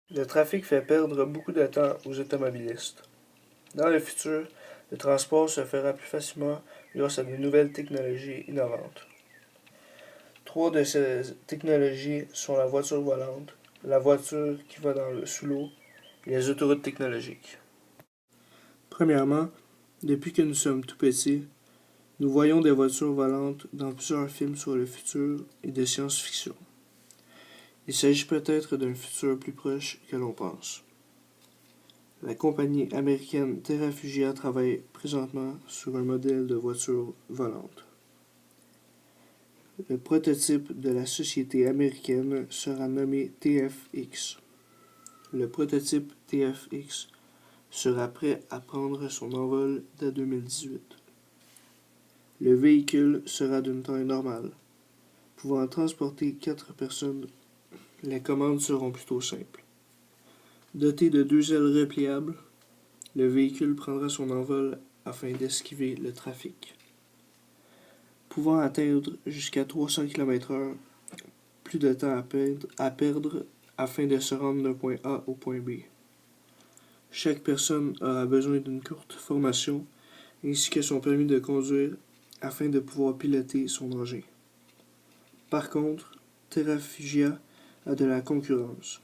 Le trafic fait perdre beaucoup de temps aux automobilistes. Dans le futur, le transport se fera plus facilement grâce à de nouvelles technologies innovantes. Trois de ces technologies sont la voiture volante, la voiture qui va sous l'eau et les autoroutes technologiques. Premièrement, depuis que nous sommes tout petits, nous voyons des voitures volantes dans plusieurs films sur le futur et de science-fiction. Il s'agit peut-être d'un futur plus proche que l'on pense. La compagnie américaine Terrafugia travaille présentement sur un modèle de voiture volante. Le prototype de la société américaine sera nommé TFX. Le prototype TFX sera prêt à prendre son envol dès 2018. Le véhicule sera d'une taille normale, pouvant transporter 4 personnes. Les commandes seront plutôt simples. Doté de 2 ailes repliables, le véhicule prendra son envol afin d'esquiver le trafic. Pouvant atteindre jusqu'à 300 km/h, plus de temps à perdre afin de se rendre d'un point A au point B. Chaque personne aura besoin d'une courte formation ainsi que son permis de conduire afin de pouvoir piloter son engin. Par contre, Terrafugia a de la concurrence.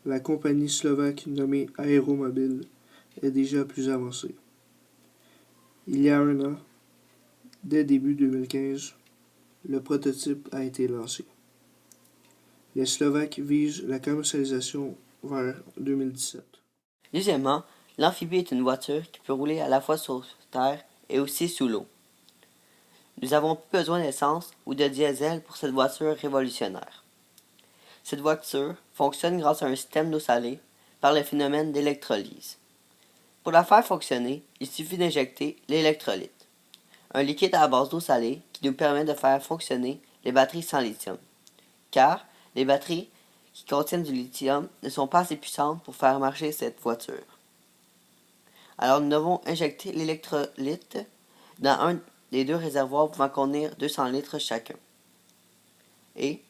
La compagnie slovaque nommée Aeromobile est déjà plus avancée. Il y a un an, dès début 2015, le prototype a été lancé. Les Slovaques visent la commercialisation vers 2017. Deuxièmement, l'amphibie est une voiture qui peut rouler à la fois sur terre et aussi sous l'eau. Nous n'avons plus besoin d'essence ou de diesel pour cette voiture révolutionnaire. Cette voiture fonctionne grâce à un système d'eau salée par le phénomène d'électrolyse. Pour la faire fonctionner, il suffit d'injecter l'électrolyte, un liquide à base d'eau salée qui nous permet de faire fonctionner les batteries sans lithium, car les batteries qui contiennent du lithium ne sont pas assez puissantes pour faire marcher cette voiture. Alors nous devons injecter l'électrolyte dans un des deux réservoirs pouvant contenir 200 litres chacun. Et,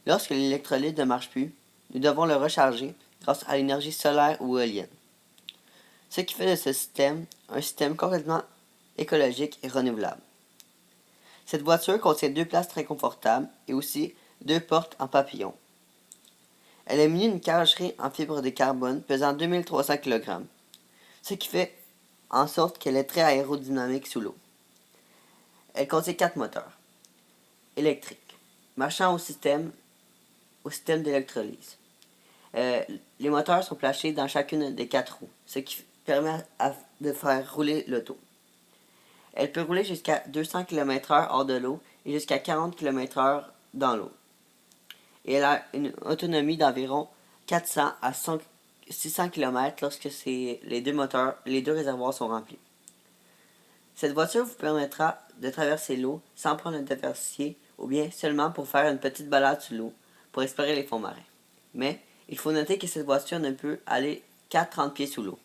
lorsque l'électrolyte ne marche plus, nous devons le recharger grâce à l'énergie solaire ou éolienne. Ce qui fait de ce système un système complètement écologique et renouvelable. Cette voiture contient 2 places très confortables et aussi 2 portes en papillon. Elle est munie d'une carrosserie en fibre de carbone pesant 2300 kg, ce qui fait en sorte qu'elle est très aérodynamique sous l'eau. Elle contient 4 moteurs électriques, marchant au système d'électrolyse. Les moteurs sont placés dans chacune des 4 roues, ce qui permet de faire rouler l'auto. Elle peut rouler jusqu'à 200 km/h hors de l'eau et jusqu'à 40 km/h dans l'eau. Et elle a une autonomie d'environ 400 à 600 km lorsque les deux réservoirs sont remplis. Cette voiture vous permettra de traverser l'eau sans prendre un déversier ou bien seulement pour faire une petite balade sous l'eau pour explorer les fonds marins. Mais il faut noter que cette voiture ne peut aller qu'à 30 pieds sous l'eau.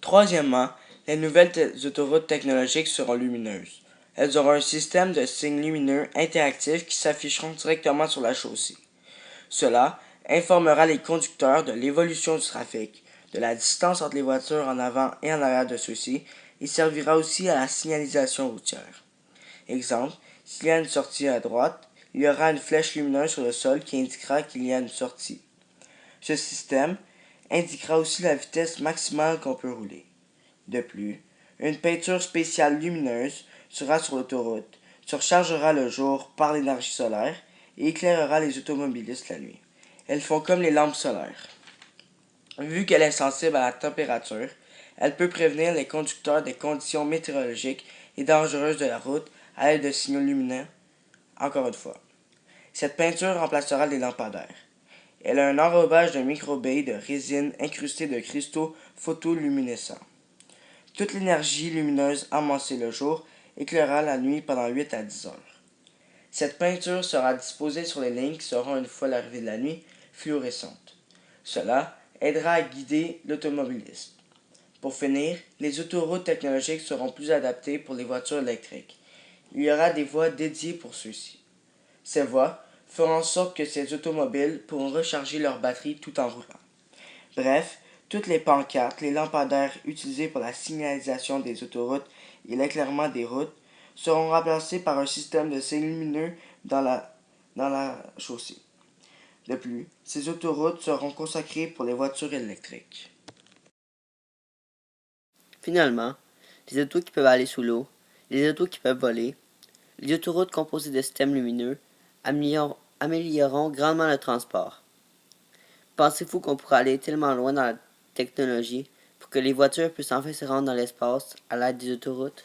Troisièmement, les nouvelles autoroutes technologiques seront lumineuses. Elles auront un système de signes lumineux interactifs qui s'afficheront directement sur la chaussée. Cela informera les conducteurs de l'évolution du trafic, de la distance entre les voitures en avant et en arrière de ceux-ci, et servira aussi à la signalisation routière. Exemple, s'il y a une sortie à droite, il y aura une flèche lumineuse sur le sol qui indiquera qu'il y a une sortie. Ce système indiquera aussi la vitesse maximale qu'on peut rouler. De plus, une peinture spéciale lumineuse sera sur l'autoroute, surchargera le jour par l'énergie solaire et éclairera les automobilistes la nuit. Elles font comme les lampes solaires. Vu qu'elle est sensible à la température, elle peut prévenir les conducteurs des conditions météorologiques et dangereuses de la route à l'aide de signaux lumineux. Encore une fois, cette peinture remplacera les lampadaires. Elle a un enrobage de microbaies de résine incrustée de cristaux photoluminescents. Toute l'énergie lumineuse amassée le jour éclairera la nuit pendant 8 à 10 heures. Cette peinture sera disposée sur les lignes qui seront, une fois l'arrivée de la nuit, fluorescentes. Cela aidera à guider l'automobiliste. Pour finir, les autoroutes technologiques seront plus adaptées pour les voitures électriques. Il y aura des voies dédiées pour ceux-ci. Ces voies feront en sorte que ces automobiles pourront recharger leur batterie tout en roulant. Bref, toutes les pancartes, les lampadaires utilisés pour la signalisation des autoroutes et l'éclairement des routes seront remplacés par un système de signes lumineux dans la chaussée. De plus, ces autoroutes seront consacrées pour les voitures électriques. Finalement, les autos qui peuvent aller sous l'eau, les autos qui peuvent voler, les autoroutes composées de systèmes lumineux amélioreront grandement le transport. Pensez-vous qu'on pourra aller tellement loin dans la technologie pour que les voitures puissent enfin se rendre dans l'espace à l'aide des autoroutes?